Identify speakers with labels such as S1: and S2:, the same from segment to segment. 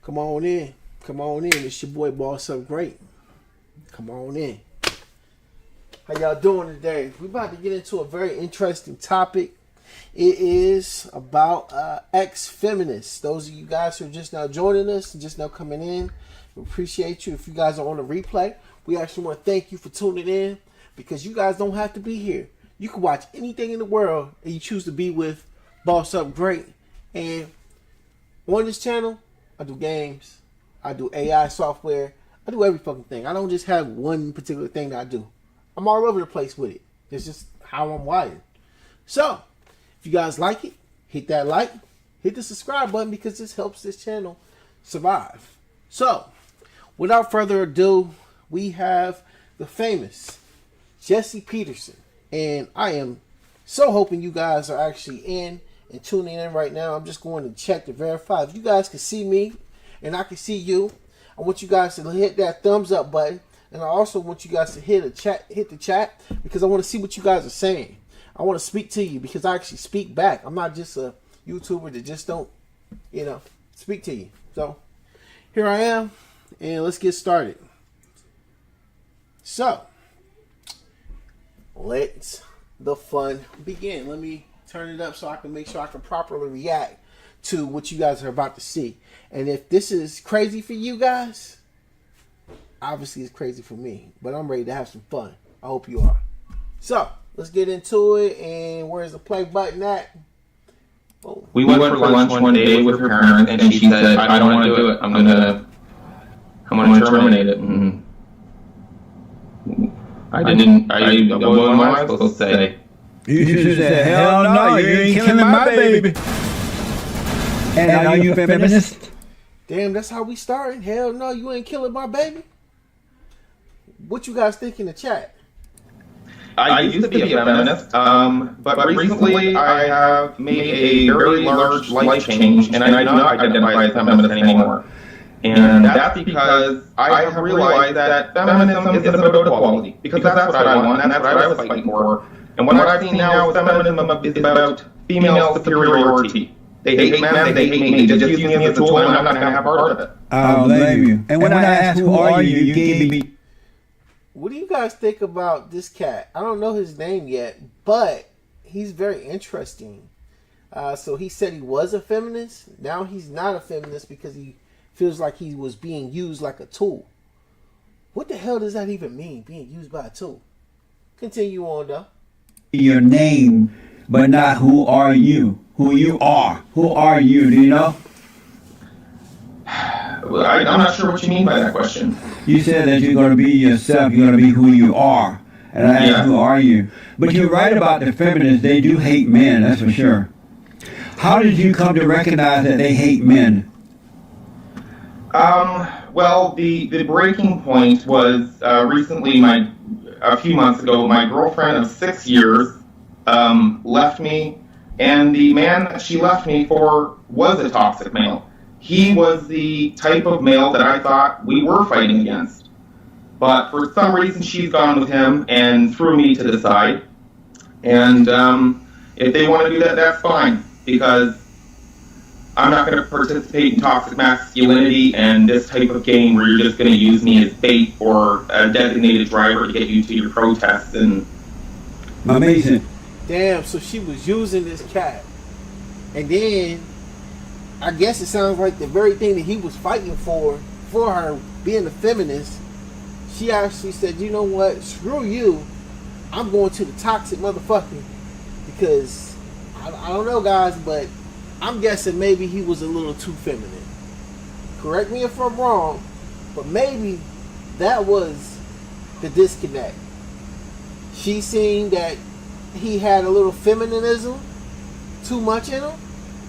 S1: Come on in. Come on in. It's your boy Boss Up Great. Come on in. How y'all doing today? We're about to get into a very interesting topic. It is about ex-feminists. Those of you guys who are just now joining us and just now coming in, we appreciate you. If you guys are on the replay, we actually want to thank you for tuning in because you guys don't have to be here. You can watch anything in the world and you choose to be with Boss Up Great. And on this channel, I do games, I do AI software, I do every fucking thing. I don't just have one particular thing that I do. I'm all over the place with it. It's just how I'm wired. So, if you guys like it, hit that like, hit the subscribe button because this helps this channel survive. So, without further ado, we have the famous Jesse Peterson. And I am so hoping you guys are actually in and tuning in right now. I'm just going to check to verify. If you guys can see me and I can see you, I want you guys to hit that thumbs up button. And I also want you guys to hit the chat because I want to see what you guys are saying. I want to speak to you because I actually speak back. I'm not just a YouTuber that just don't, speak to you. So here I am, and let's get started. So let the fun begin. Let me turn it up so I can make sure I can properly react to what you guys are about to see. And if this is crazy for you guys, obviously it's crazy for me, but I'm ready to have some fun. I hope you are. So let's get into it. And where's the play button at? Oh.
S2: We went for lunch one day with her parents, and she said, "I don't want to do it. I'm gonna terminate it." And I didn't. What am I supposed to say?
S3: You should say, "Hell no, you ain't killing my baby." And are you a feminist?
S1: Damn, that's how we started. Hell no, you ain't killing my baby. What you guys think in the chat?
S2: I used to be a feminist, but recently I have made a very large life change, and I do not identify as a feminist anymore. And that's because I have realized that feminism isn't about equality, because that's what I want, and that's what I was fighting for. And what I've seen now is feminism is about female superiority. They hate men, they hate me. They just use me as a tool, and I'm not going to have part of it.
S3: I don't blame you. And when I asked, "Who are you?" you gave me...
S1: What do you guys think about this cat? I don't know his name yet, but he's very interesting. So he said he was a feminist. Now he's not a feminist because he feels like he was being used like a tool. What the hell does that even mean, being used by a tool? Continue on, though.
S3: Your name, but not who are you. Who you are. Who are you, do you know?
S2: Well, I'm not sure what you mean by that question.
S3: You said that you're going to be yourself, you're going to be who you are. And I asked, who are you? But you're right about the feminists, they do hate men, that's for sure. How did you come to recognize that they hate men?
S2: Well, the breaking point was recently, a few months ago, my girlfriend of 6 years left me, and the man that she left me for was a toxic male. He was the type of male that I thought we were fighting against. But for some reason, she's gone with him and threw me to the side. And if they want to do that, that's fine, because I'm not going to participate in toxic masculinity and this type of game where you're just going to use me as bait or a designated driver to get you to your protests. And
S3: amazing.
S1: Damn, so she was using this cat. And then I guess it sounds like the very thing that he was fighting for her being a feminist, she actually said, "You know what, screw you, I'm going to the toxic motherfucker." Because, I don't know guys, but I'm guessing maybe he was a little too feminine. Correct me if I'm wrong, but maybe that was the disconnect. She seen that he had a little feminism too much in him.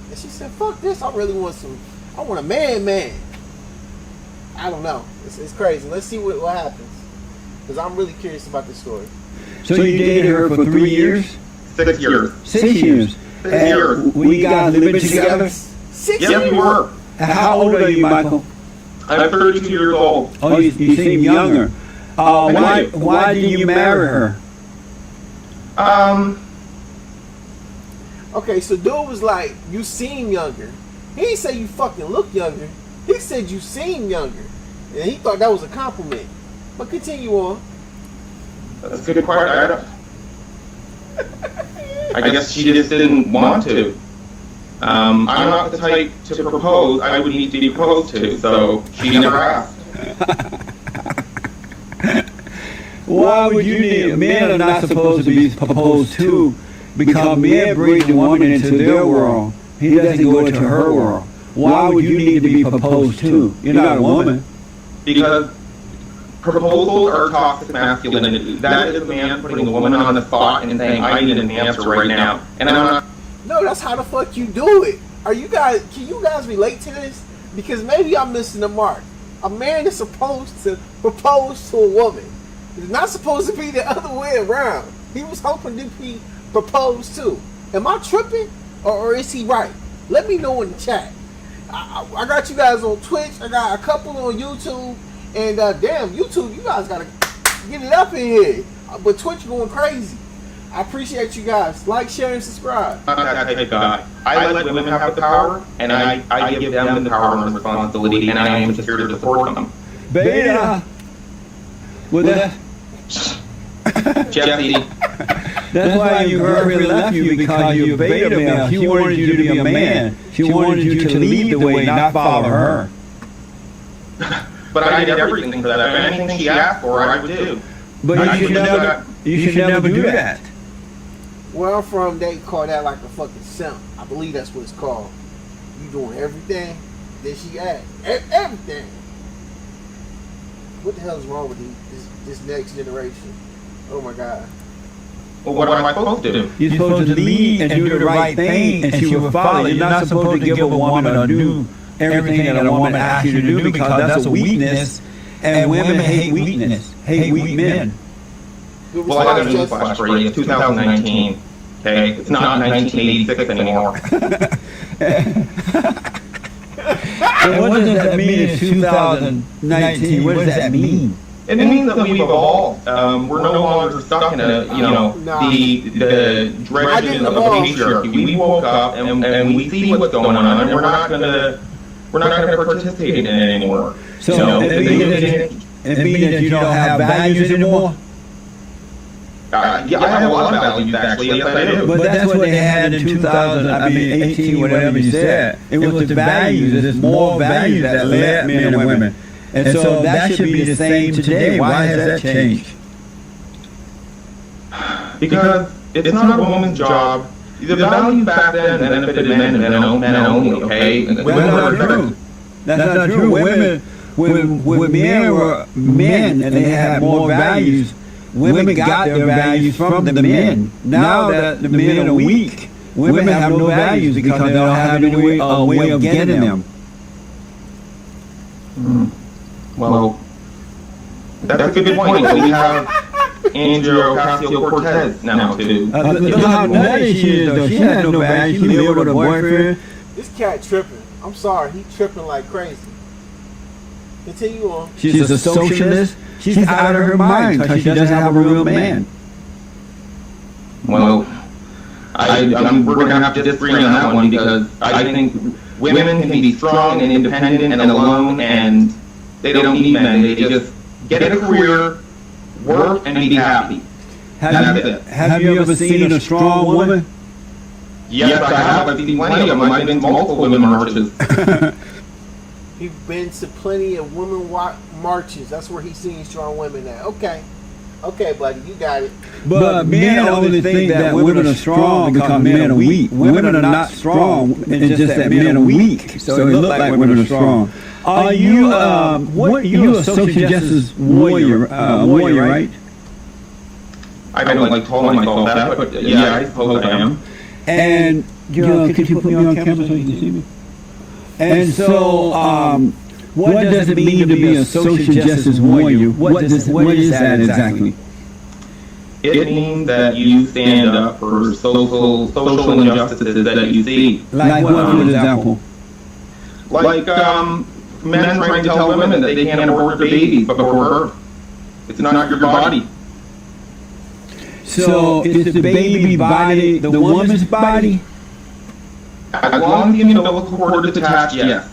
S1: And she said, "Fuck this, I want a man. I don't know. It's crazy. Let's see what happens. Because I'm really curious about this story.
S3: So you dated her for 3 years?
S2: 6 years.
S3: 6 years.
S2: 6 years.
S3: We got living together?
S1: 6 years?
S2: Yes, we were.
S3: And how old are you, Michael?
S2: I'm 32 years old.
S3: Oh, you seem younger. Why did you marry her?
S1: Okay, so dude was like, "You seem younger." He didn't say you fucking look younger. He said you seem younger, and he thought that was a compliment. But continue on.
S2: That's a good part. I guess she just didn't want to. I'm not the type to propose. I would need to be proposed to, so she never asked.
S3: Why would you need? Men are not supposed to be proposed to, because men bring the woman into their world. He doesn't go into her world. Why would you need to be proposed to? You're not a woman.
S2: Because proposals are toxic masculinity. That is a man putting a woman on the spot and saying, I need an answer right now. And I'm not.
S1: No, that's how the fuck you do it. Can you guys relate to this? Because maybe I'm missing the mark. A man is supposed to propose to a woman. It's not supposed to be the other way around. He was hoping to be proposed to. Am I tripping? Or is he right? Let me know in the chat. I got you guys on Twitch. I got a couple on YouTube. And damn, YouTube, you guys gotta get it up in here. But Twitch going crazy. I appreciate you guys. Like, share, and subscribe.
S2: I'm not that type of guy. I let women have the power, and I give them the power and responsibility, and I am just here to support them.
S3: Beta. With that.
S2: Jesse.
S3: That's why your girlfriend left you, because you're a beta male. She wanted you to be a man. She wanted you to lead the way, not follow her.
S2: But I did everything for that. Anything she asked for, I would do.
S3: But you should never do that.
S1: Where I'm from, they call that like a fucking simp. I believe that's what it's called. You doing everything, then she asked. Everything. What the hell is wrong with this next generation? Oh my God.
S2: Well, what am I supposed to do?
S3: You're supposed to lead and do the right thing, and she will follow. You're not supposed to give a woman or do everything that a woman asks you to do, because that's a weakness, and women hate weakness, hate weak men.
S2: Well, I got a news flash for you. It's 2019. Okay, it's not 1986 anymore.
S3: And what does that mean in 2019? What does that mean?
S2: It means that we've evolved. We're no longer stuck in the dredges of patriarchy. We woke up and we see what's going on, and we're not gonna participate in it anymore.
S3: So it means that you don't have values anymore.
S2: Yeah, I have a lot of values actually. Yes, I do.
S3: But that's what they had in 2018, whatever you said. It was the values. There's more values that led men and women. And so that should be the same today. Why has that changed?
S2: Because it's not a woman's job. The values back then benefited men and men only, okay?
S3: That's not true. That's not true. Women, when men were men and they had more values, women got their values from the men. Now that the men are weak, women have no values because they don't have any way of getting them.
S2: Well, that's a good point. We have Andrea Ocasio-Cortez now too.
S3: Look how nutty she is, though. She has no values. She lives with her boyfriend.
S1: This cat tripping. I'm sorry, he tripping like crazy. Continue on.
S3: She's a socialist. She's out of her mind because she doesn't have a real man.
S2: Well, we're going to have to disagree on that one, because I think women can be strong and independent and alone, and they don't need men. They just get a career, work, and be happy.
S3: Have you ever seen a strong woman?
S2: Yes, I have. I've seen plenty of them. I've been to multiple women marches.
S1: He's been to plenty of women marches. That's where he's seen strong women at. Okay, buddy, you got it.
S3: But men only think that women are strong because men are weak. Women are not strong, it's just that men are weak. So it looks like women are strong. Are you you're a social justice warrior, right?
S2: I don't like calling myself that, but yeah, I suppose I am.
S3: And could you put me on camera so you can see me? And so, what does it mean to be a social justice warrior? What is that exactly?
S2: It means that you stand up for social injustices that you see.
S3: Like what, for example?
S2: Like men trying to tell women that they can't abort their babies before birth. It's not your body.
S3: So is the baby body the woman's body?
S2: As long as the umbilical cord is attached, yes.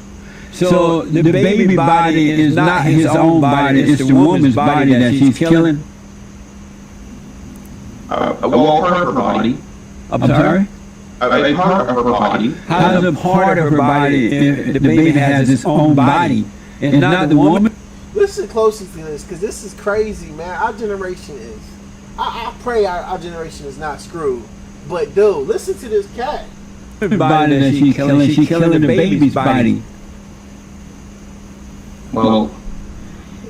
S3: So the baby body is not his own body; it's the woman's body that she's killing.
S2: Well, part of her body.
S3: I'm sorry.
S2: A part of her body.
S3: How's a part of her body if the baby has its own body? It's not the woman.
S1: Listen closely to this, because this is crazy, man. Our generation is. I pray our generation is not screwed. But dude, listen to this cat.
S3: The body that she's killing the baby's body.
S2: Well,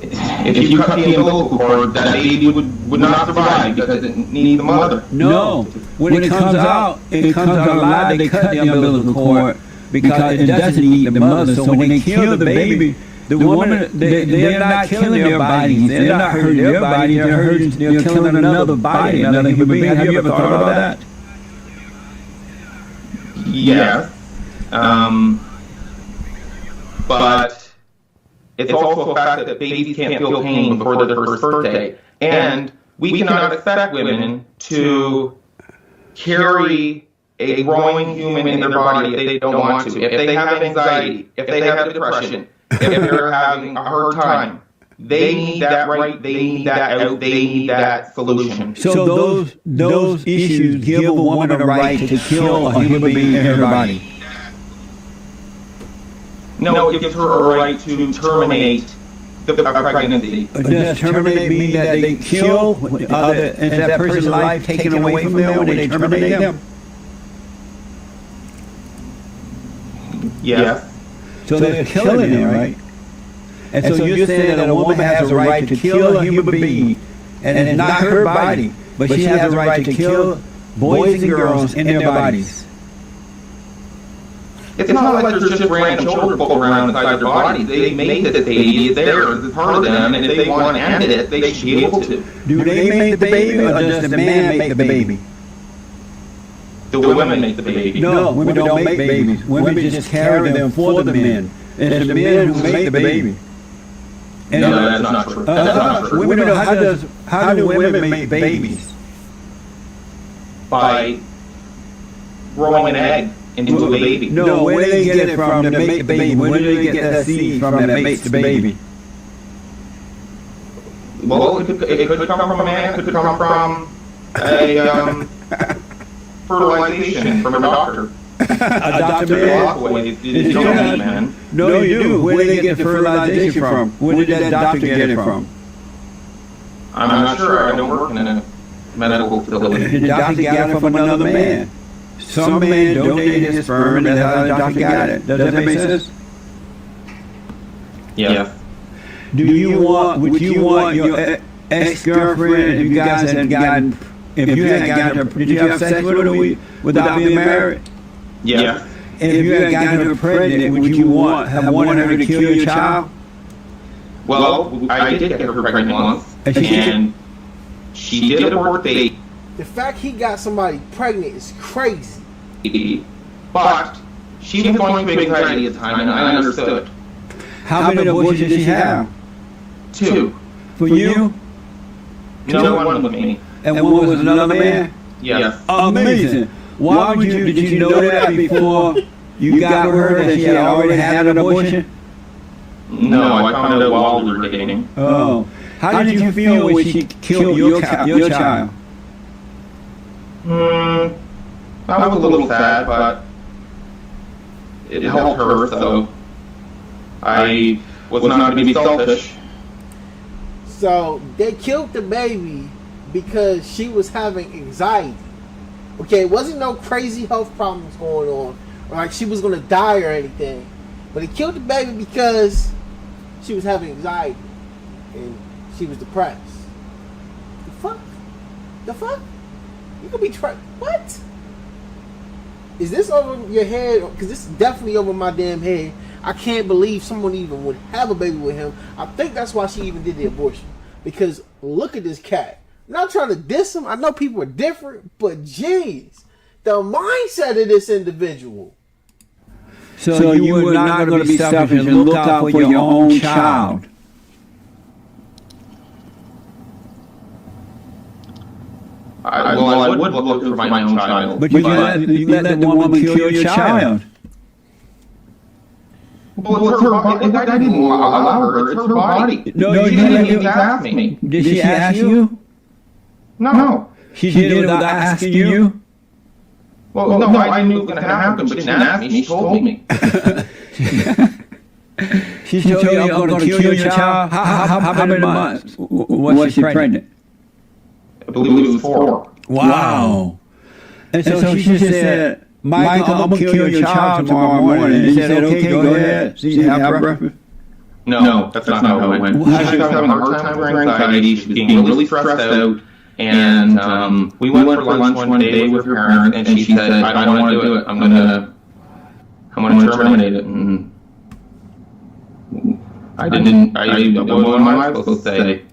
S2: if you cut the umbilical cord, that baby would not survive because it needs the mother.
S3: No, when it comes out alive. They cut the umbilical cord because it doesn't eat the mother. So when they kill the baby, the woman, they're not killing their bodies. They're not hurting their body. They're killing another body, another human being. Have you ever thought about that?
S2: Yes, but it's also a fact that babies can't feel pain before their first birthday, and we cannot expect women to carry a growing human in their body if they don't want to. If they have anxiety, if they have depression, if they're having a hard time, they need that right. They need that out. They need that solution.
S3: So those issues give a woman a right to kill a human being in her body.
S2: No, it gives her a right to terminate the pregnancy.
S3: Does terminate mean that they kill is that person's life taken away from them when they terminate them?
S2: Yes.
S3: So they're killing them, right? And so you're saying that a woman has a right to kill a human being, and it's not her body, but she has a right to kill boys and girls in their bodies.
S2: It's not like there's just random children floating around inside their bodies. They made this baby. It's theirs. It's part of them. And if they want to end it, they should be able to.
S3: Do they make the baby, or does the man make the baby?
S2: The women make the baby.
S3: No, women don't make babies. Women just carry them for the men. It's the men who make the baby. And
S2: no, that's not true. That's not true.
S3: Women, how do women make babies?
S2: By growing an egg into a baby.
S3: No, where do they get it from to make the baby? Where do they get that seed from that makes the baby?
S2: Well, it could come from a man. It could come from a fertilization from a doctor.
S3: A doctor man? No, you do. Where do they get the fertilization from? Where did that doctor get it from?
S2: I'm not sure. I don't work in a medical facility.
S3: The doctor got it from another man. Some man donated his sperm, and that's how the doctor got it. Does that make sense?
S2: Yeah.
S3: Would you want your ex-girlfriend, if you guys had gotten, did you have sex with her without being married?
S2: Yeah.
S3: And if you had gotten her pregnant, would you have wanted her to kill your child?
S2: Well, I did get her pregnant once, and she did abort the baby.
S1: The fact he got somebody pregnant is crazy.
S2: But she was going through anxiety at the time, and I understood.
S3: How many abortions did she have?
S2: 2.
S3: For you?
S2: No, one with me.
S3: And one was another man?
S2: Yes.
S3: Amazing. Why did you know that before you got with her that she had already had an abortion?
S2: No, I found out while we were dating.
S3: Oh. How did you feel when she killed your child?
S2: I was a little sad, but it helped her, so I was not going to be selfish.
S1: So they killed the baby because she was having anxiety. Okay, it wasn't no crazy health problems going on, or like she was going to die or anything. But he killed the baby because she was having anxiety and she was depressed. The fuck? The fuck? You could be what? Is this over your head? Because this is definitely over my damn head. I can't believe someone even would have a baby with him. I think that's why she even did the abortion. Because look at this cat. I'm not trying to diss him. I know people are different, but jeez, the mindset of this individual.
S3: So you were not going to be selfish and look out for your own child.
S2: I would look for my own child.
S3: But you let the woman kill your child.
S2: Well, it's her body. I didn't allow her. It's her body.
S3: No,
S2: she didn't even ask me.
S3: Did she ask you?
S2: No.
S3: She did it without asking you?
S2: Well, no, I knew it was going to happen, but she didn't ask me. She told me.
S3: She told you, I'm going to kill your child? How many months was she pregnant?
S2: I believe it was 4.
S3: Wow. And so she just said, Michael, I'm going to kill your child tomorrow morning. And he said, okay, go ahead. So you have breakfast?
S2: No, that's not how it went. She was having a hard time with her anxiety. She was being really stressed out. And we went for lunch one day with her parents, and she said, I don't want to do it. I'm going to terminate it. And what am I supposed to say?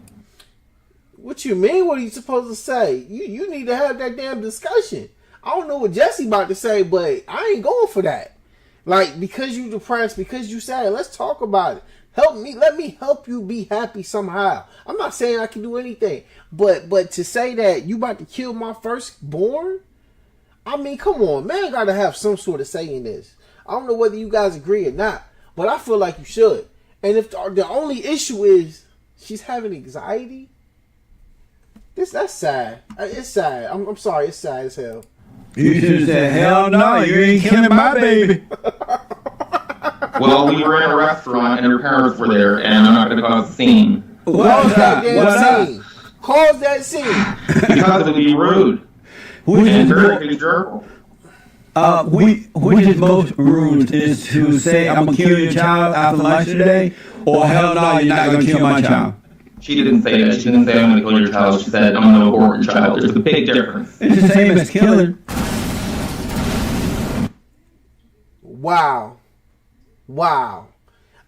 S1: What you mean? What are you supposed to say? You need to have that damn discussion. I don't know what Jesse about to say, but I ain't going for that. Like, because you depressed, because you sad, let's talk about it. Let me help you be happy somehow. I'm not saying I can do anything, but to say that you about to kill my firstborn, I mean, come on, man, gotta have some sort of say in this. I don't know whether you guys agree or not, but I feel like you should. And if the only issue is she's having anxiety, that's sad. It's sad. I'm sorry, it's sad as hell.
S3: You should have said, hell no, you ain't killing my baby.
S2: Well, we were in a restaurant and her parents were there, and I'm not going to cause a scene.
S1: Cause that damn scene. Cause that scene.
S2: Because it would be rude. And very hysterical.
S3: Which is most rude is to say, I'm going to kill your child after lunch today, or hell no, you're not going to kill my child.
S2: She didn't say that. She didn't say, I'm going to kill your child. She said, I'm going to abort your child. There's a big difference.
S3: It's the same as killing.
S1: Wow.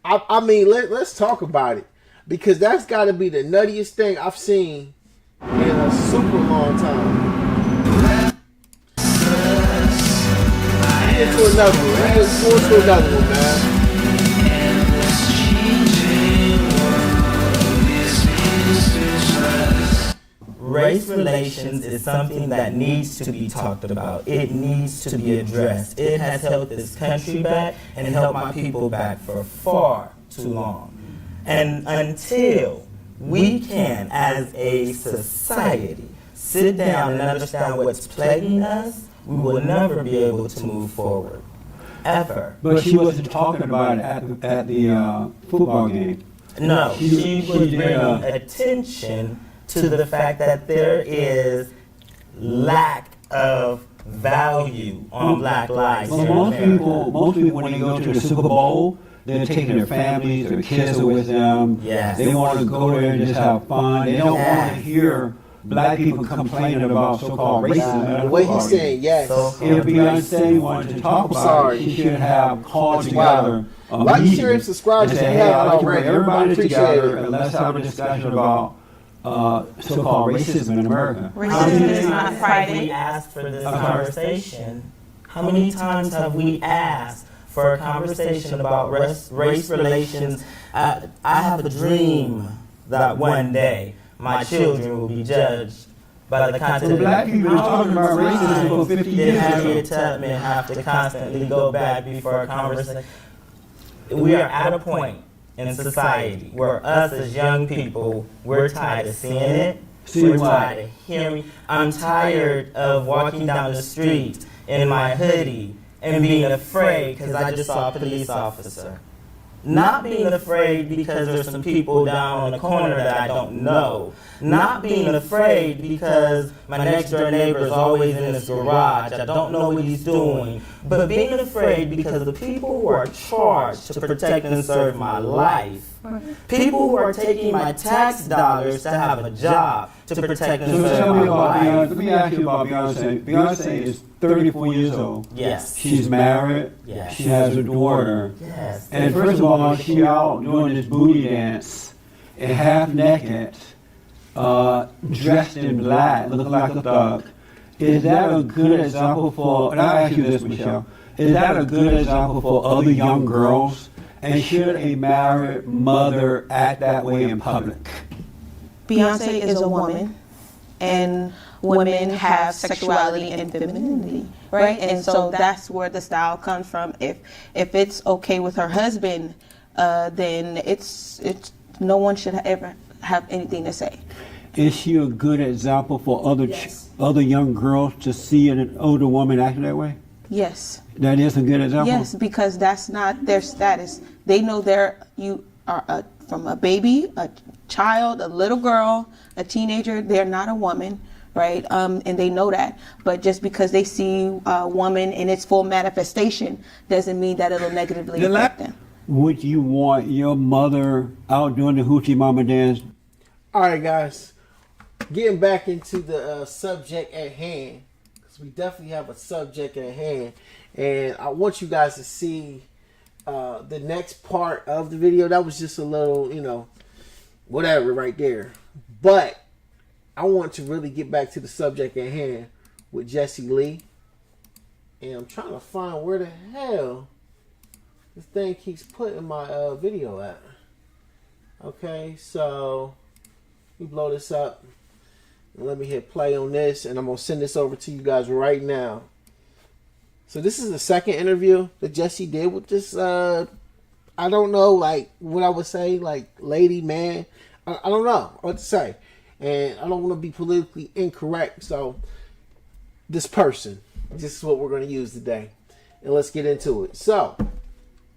S1: I mean, let's talk about it. Because that's got to be the nuttiest thing I've seen in a super long time. Into another one. Let's go to another one, man.
S4: Race relations is something that needs to be talked about. It needs to be addressed. It has held this country back and held my people back for far too long. And until we can, as a society, sit down and understand what's plaguing us, we will never be able to move forward. Ever.
S3: But she wasn't talking about it at the football game.
S4: No, she was bringing attention to the fact that there is lack of value on Black lives.
S3: Well, most people, when they go to the Super Bowl, they're taking their families, their kids are with them.
S4: Yes.
S3: They want to go there and just have fun. They don't want to hear Black people complaining about so-called racism.
S1: The way he's saying, yes.
S3: So if Beyonce wanted to talk about it, she should have called together a
S1: like,
S3: meeting
S1: share, and subscribe
S3: and
S1: if you
S3: say, hey,
S1: haven't
S3: I'd like to
S1: already.
S3: bring everybody together
S1: it.
S3: and let's have a discussion about so-called racism in America.
S4: Racism is not Friday. We asked for this conversation. How many times have we asked for a conversation about race relations? I have a dream that one day my children will be judged by the content.
S3: Black people are talking about racism for 50 years ago.
S4: Harriet Tubman have to constantly go back before a conversation. We are at a point in society where us as young people, we're tired of seeing it. We're tired of hearing. I'm tired of walking down the street in my hoodie and being afraid because I just saw a police officer. Not being afraid because there's some people down on the corner that I don't know. Not being afraid because my next door neighbor is always in his garage. I don't know what he's doing. But being afraid because the people who are charged to protect and serve my life, people who are taking my tax dollars to have a job to protect and serve my life.
S3: Let me ask you about Beyonce. Beyonce is 34 years old.
S4: Yes.
S3: She's married.
S4: Yes.
S3: She has a daughter.
S4: Yes.
S3: And first of all, she out doing this booty dance, and half naked, dressed in black, looking like a thug. Is that a good example for, and I'll ask you this, Michelle, is that a good example for other young girls? And should a married mother act that way in public?
S5: Beyonce is a woman, and women have sexuality and femininity. right? And so that's where the style comes from. If it's okay with her husband, then it's no one should ever have anything to say.
S3: Is she a good example for other young girls to see an older woman acting that way?
S5: Yes.
S3: That is a good example?
S5: Yes, because that's not their status. They know you are from a baby, a child, a little girl, a teenager. They're not a woman, right? And they know that. But just because they see a woman in its full manifestation doesn't mean that it'll negatively affect them.
S3: Would you want your mother out doing the hoochie mama dance?
S1: All right, guys. Getting back into the subject at hand, because we definitely have a subject at hand, and I want you guys to see the next part of the video. That was just a little, whatever right there. But I want to really get back to the subject at hand with Jesse Lee, and I'm trying to find where the hell this thing keeps putting my video at. Okay, so let me blow this up. And let me hit play on this, and I'm going to send this over to you guys right now. So this is the second interview that Jesse did with this, I don't know, like, what I would say, like, lady, man. I don't know what to say. And I don't want to be politically incorrect, so this person, this is what we're going to use today. And let's get into it. So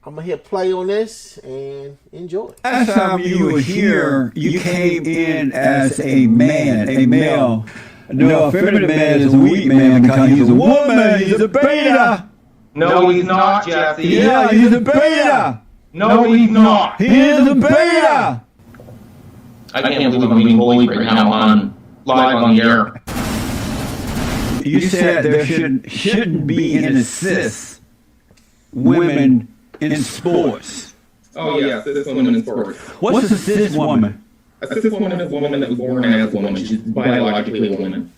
S1: I'm going to hit play on this and enjoy.
S3: Last time you were here, you came in as a man, a male. No, a feminine man is a weak man because he's a woman. He's a beta.
S2: No, he's not, Jesse.
S3: Yeah, he's a beta.
S2: No, he's not.
S3: He is a beta.
S2: I can't believe I'm being bullied right now live on the air.
S3: You said there shouldn't be an assist women in sports.
S2: Oh, yes, this woman in sports.
S3: What's a cis woman?
S2: A cis woman is a woman that was born as a woman. She's biologically a woman.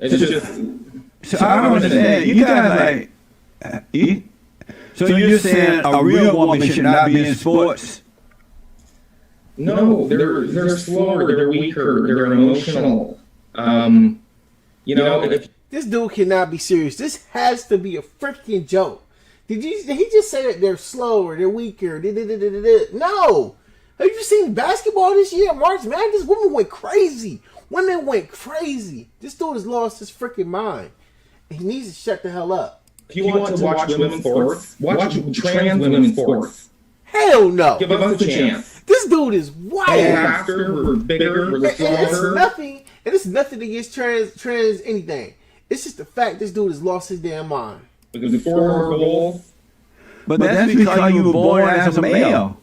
S2: It's just...
S3: So I don't understand. You guys so you're saying a real woman should not be in sports?
S2: No, they're slower, they're weaker, they're emotional.
S1: This dude cannot be serious. This has to be a freaking joke. Did he just say that they're slower, they're weaker? No. Have you seen basketball this year? March Madness, women went crazy. Women went crazy. This dude has lost his freaking mind. He needs to shut the hell up.
S2: If you want to watch women's sports, watch trans women's sports.
S1: Hell no.
S2: Give us a chance.
S1: This dude is wild.
S2: We're faster, we're bigger, we're stronger.
S1: It's nothing against trans anything. It's just the fact this dude has lost his damn mind.
S2: Because before our goals.
S3: But that's because you were born as a male.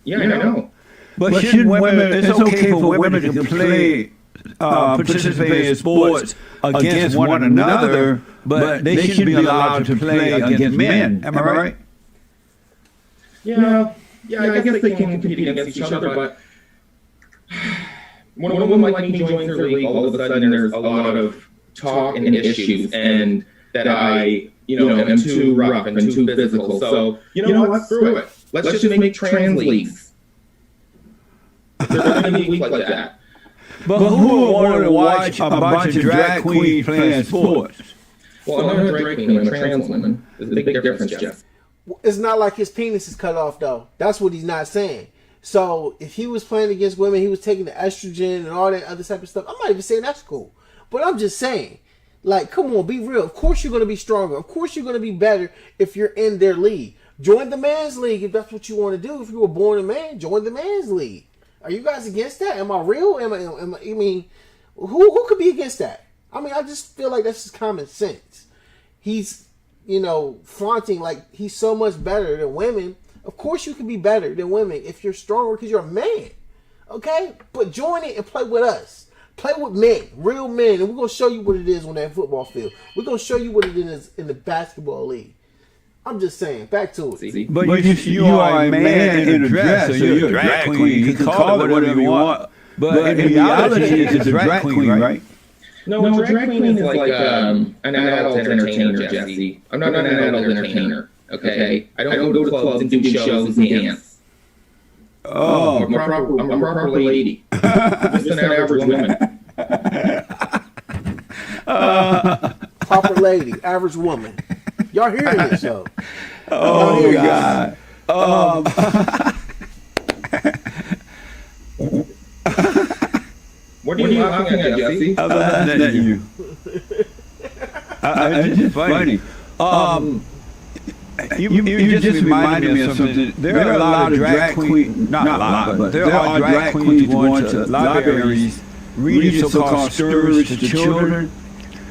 S2: Yeah, I know.
S3: But shouldn't women, it's okay for women to play, participate in sports against one another, but they shouldn't be allowed to play against men. Am I right?
S2: Yeah, I guess they can compete against each other, but when a woman like me joins their league, all of a sudden there's a lot of talk and issues, and that I, am too rough and too physical. So, you know what? Screw it. Let's just make trans leagues. They're going to be weak like that.
S3: But who would want to watch a bunch of drag queens playing sports?
S2: Well, I'm not a drag queen, I'm a trans woman. There's a big difference, Jeff.
S1: It's not like his penis is cut off, though. That's what he's not saying. So if he was playing against women, he was taking the estrogen and all that other type of stuff. I'm not even saying that's cool. But I'm just saying, like, come on, be real. Of course you're going to be stronger. Of course you're going to be better if you're in their league. Join the man's league if that's what you want to do. If you were born a man, join the man's league. Are you guys against that? Am I real? I mean, who could be against that? I mean, I just feel like that's just common sense. He's, flaunting like he's so much better than women. Of course you can be better than women if you're stronger because you're a man. Okay? But join it and play with us. Play with men, real men, and we're going to show you what it is on that football field. We're going to show you what it is in the basketball league. I'm just saying, back to it.
S3: But you are a man in a dress, so you're a drag queen. You can call it whatever you want. But in reality, it's a drag queen, right?
S2: No, a drag queen is like an adult entertainer, Jesse. I'm not an adult entertainer, okay? I don't go to clubs and do shows and dance.
S3: Oh.
S2: I'm a proper lady. Just an average woman.
S1: Proper lady, average woman. Y'all hearing this show?
S3: Oh God.
S2: What are you laughing at, Jesse?
S3: I'm laughing at you. It's just funny. You just reminded me of something. There are a lot of drag queens, not a lot, but there are drag queens going to libraries, reading so-called stories to children.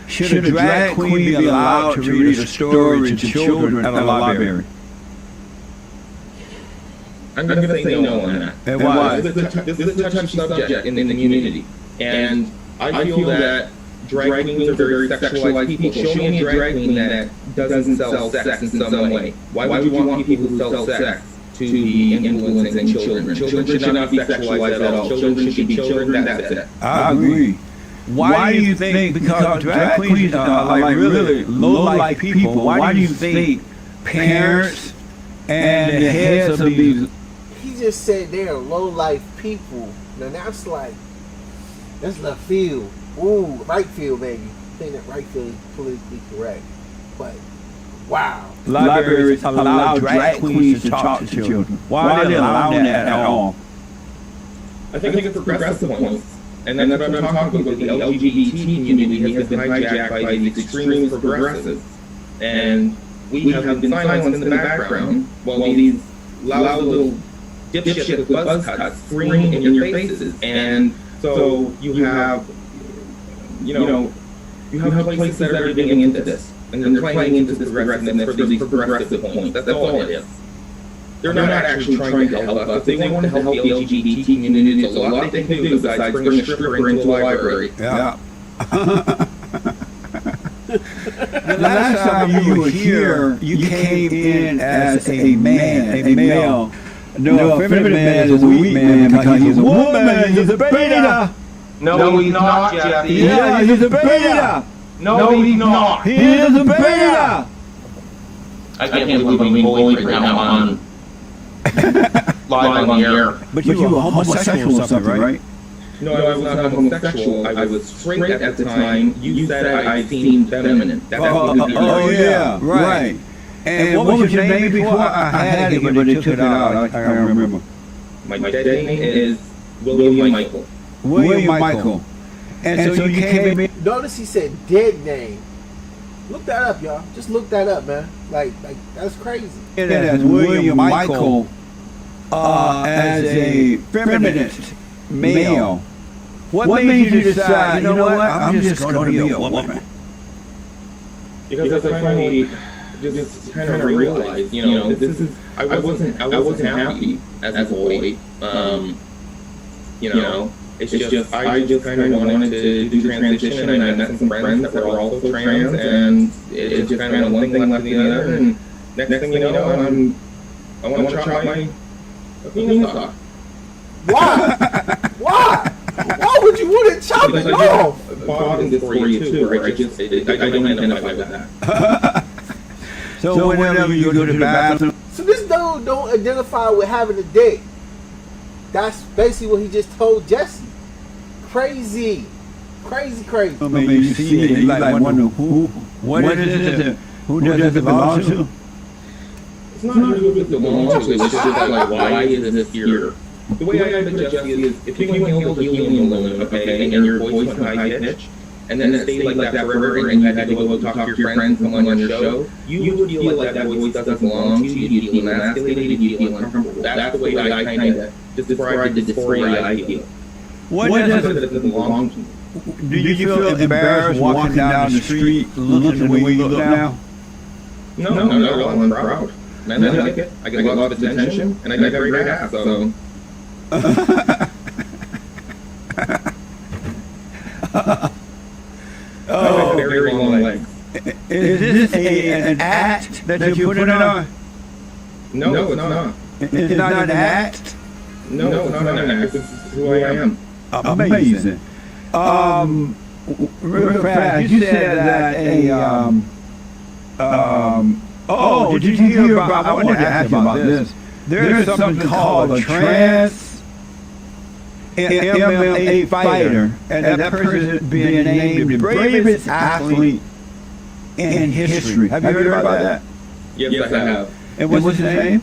S3: Should a drag queen be allowed to read a story to children at a library?
S2: I'm going to say no on that.
S3: And why?
S2: This is a touchy subject in the community. And I feel that drag queens are very sexualized people. Show me a drag queen that doesn't sell sex in some way. Why would you want people who sell sex to be influencing children? Children should not be sexualized at all. Children should be children, that's it.
S3: I agree. Why do you think, because drag queens are like really low-life people, why do you think parents and the heads of these...
S1: He just said they're low-life people. Now that's left field. Ooh, right field, baby. I think that right field is politically correct. But, wow.
S3: Libraries allow drag queens to talk to children. Why are they allowing that at all?
S2: I think it's a progressive point. And that's what I'm talking about. The LGBT community has been hijacked by these extremist progressives. And we have been silenced in the background while these loud little dipshits with buzz cuts scream in your faces. And so you have places that are giving into this. And they're playing into this progressiveness for these progressive points. That's all it is. They're not actually trying to help us. If they want to help the LGBT community, there's a lot they can do besides bring a stripper into a library.
S3: Yeah. The last time you were here, you came in as a man, a male. No, a feminine man is a weak man because he's a woman. He's a beta.
S2: No, he's not, Jesse.
S3: Yeah, he's a beta.
S2: No, he's not.
S3: He is a beta.
S2: I can't believe I'm being bullied right now on live on the air.
S3: But you were homosexual or something, right?
S2: No, I was not homosexual. I was straight at the time. You said I seemed feminine.
S3: Oh, yeah, right. And what was your name before? I had it, but they took it out. I don't remember.
S2: My dead name is William Michael.
S3: William Michael. And so you came in.
S1: Notice he said dead name. Look that up, y'all. Just look that up, man. Like that's crazy.
S3: And as William Michael as a feminist male. What made you decide, you know what, I'm just going to be a woman?
S2: Because I finally just kind of realized, this is, I wasn't happy as a boy. It's just I just kind of wanted to do the transition, and I met some friends that were also trans, and it just kind of one thing led to the other, and next thing you know, I want to chop my penis off.
S1: Why? Why? Why would you want to chop it off?
S2: Bob in this for you too, where I don't identify with that.
S3: So whenever you go to the bathroom.
S1: So this dude don't identify with having a dick. That's basically what he just told Jesse. Crazy. Crazy.
S3: I mean, you see it, you like wonder what is it? Who does it belong to?
S2: It's not who it belongs to, it's just like, why is this here? The way I put it, Jesse, is if you inhaled a helium balloon, okay, and your voice went high pitch, and then it stayed like that forever, and you had to go talk to your friends, come on your show, you would feel like that voice doesn't belong to you, you'd feel emasculated, you'd feel uncomfortable. That's the way I kind of described the dysphoria I feel.
S3: What does it
S2: doesn't belong to me?
S3: Do you feel embarrassed walking down the street looking the way you look now?
S2: No, I'm proud. Man, I like it. I get a lot of attention, and I got a great ass, so...
S3: Oh,
S2: very long legs.
S3: Is this an act that you're putting on?
S2: No, it's not.
S3: It's not an act?
S2: No, it's not an act. This is who I am.
S3: Amazing. Real fast, you said that did you hear about, I wanted to ask you about this. There's something called a MMA fighter, and that person is being named the bravest athlete in history. Have you heard about that?
S2: Yes, I have.
S3: And what's his name?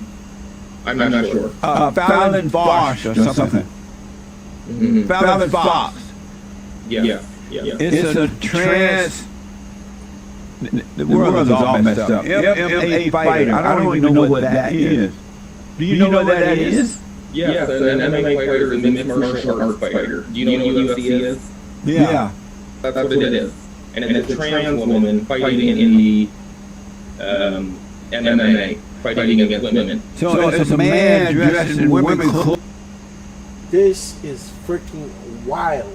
S2: I'm not sure.
S3: Fallon Fox or something.
S2: Mhm.
S3: Fallon Fox.
S2: Yeah.
S3: It's a trans. The world is all messed up. MMA fighter. I don't even know what that is. Do you know what that is?
S2: Yes, an MMA fighter is a mixed martial arts fighter. Do you know what UFC is?
S3: Yeah.
S2: That's what it is. And it's a trans woman fighting in the MMA, fighting against women.
S3: So it's a man dressed in women's clothes.
S1: This is freaking wild.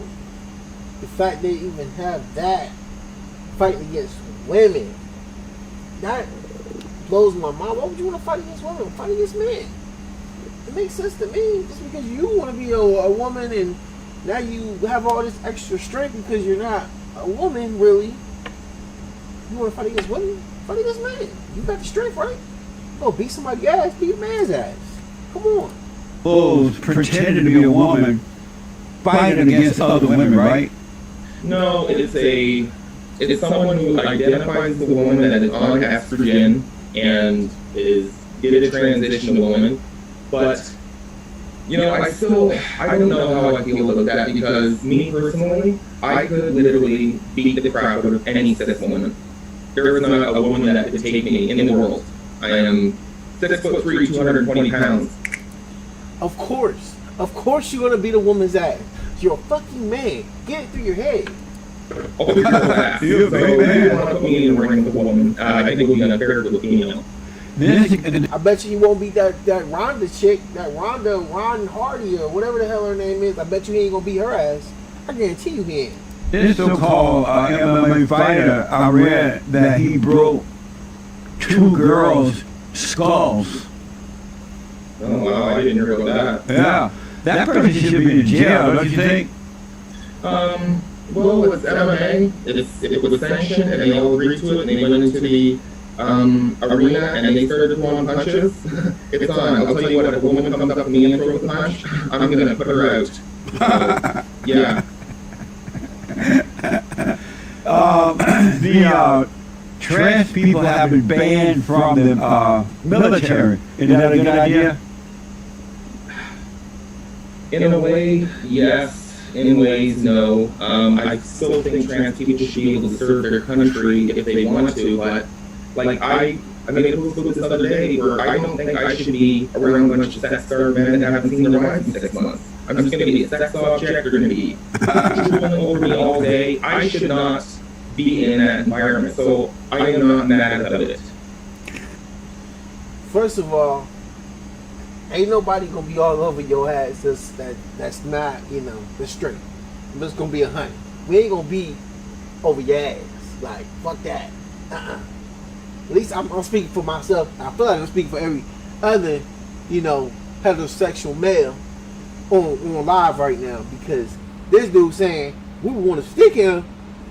S1: The fact they even have that fighting against women, that blows my mind. Why would you want to fight against women? Fight against men. It makes sense to me. Just because you want to be a woman and now you have all this extra strength because you're not a woman, really. You want to fight against women? Fight against men. You got the strength, right? Go beat somebody's ass, beat a man's ass. Come on.
S3: Pretending to be a woman, fighting against other women, right?
S2: No, it's someone who identifies as a woman that is on estrogen and did a transition to a woman. But, I don't know how I feel about that because me personally, I could literally beat the crap out of any cis woman. There is not a woman that could take me in the world. I am 6'3", 220 pounds.
S1: Of course you're gonna beat a woman's ass. You're a fucking man. Get it through your head.
S2: Oh, you're laugh. So if you want to put me in the ring with a woman, I think it would be unfair to a female.
S1: I bet you won't beat that Rhonda chick, Ron Hardy or whatever the hell her name is. I bet you he ain't gonna beat her ass. I guarantee you he ain't.
S3: This so-called MMA fighter, I read that he broke 2 girls' skulls.
S2: Oh wow, I didn't hear about that.
S3: Yeah, that person should be in jail, don't you think?
S2: Well, it's MMA. It was sanctioned, and they all agreed to it, and they went into the arena, and they started throwing punches. It's on. I'll tell you what, if a woman comes up to me and throws a punch, I'm going to put her out. So, yeah.
S3: The trans people have been banned from the military. Is that a good idea?
S2: In a way, yes. In ways, no. I still think trans people should be able to serve their country if they want to, but I mean, it was this other day where I don't think I should be around a bunch of sex-starved men that haven't seen their wives in 6 months. I'm just going to be a sex object. They're going to be drooling over me all day. I should not be in that environment, so I am not mad about it.
S1: First of all, ain't nobody gonna be all over your ass. That's not, the straight. I'm just gonna be 100. We ain't gonna be over your ass. Like, fuck that. At least I'm speaking for myself. I feel like I'm speaking for every other, heterosexual male on live right now, because this dude saying we would want to stick him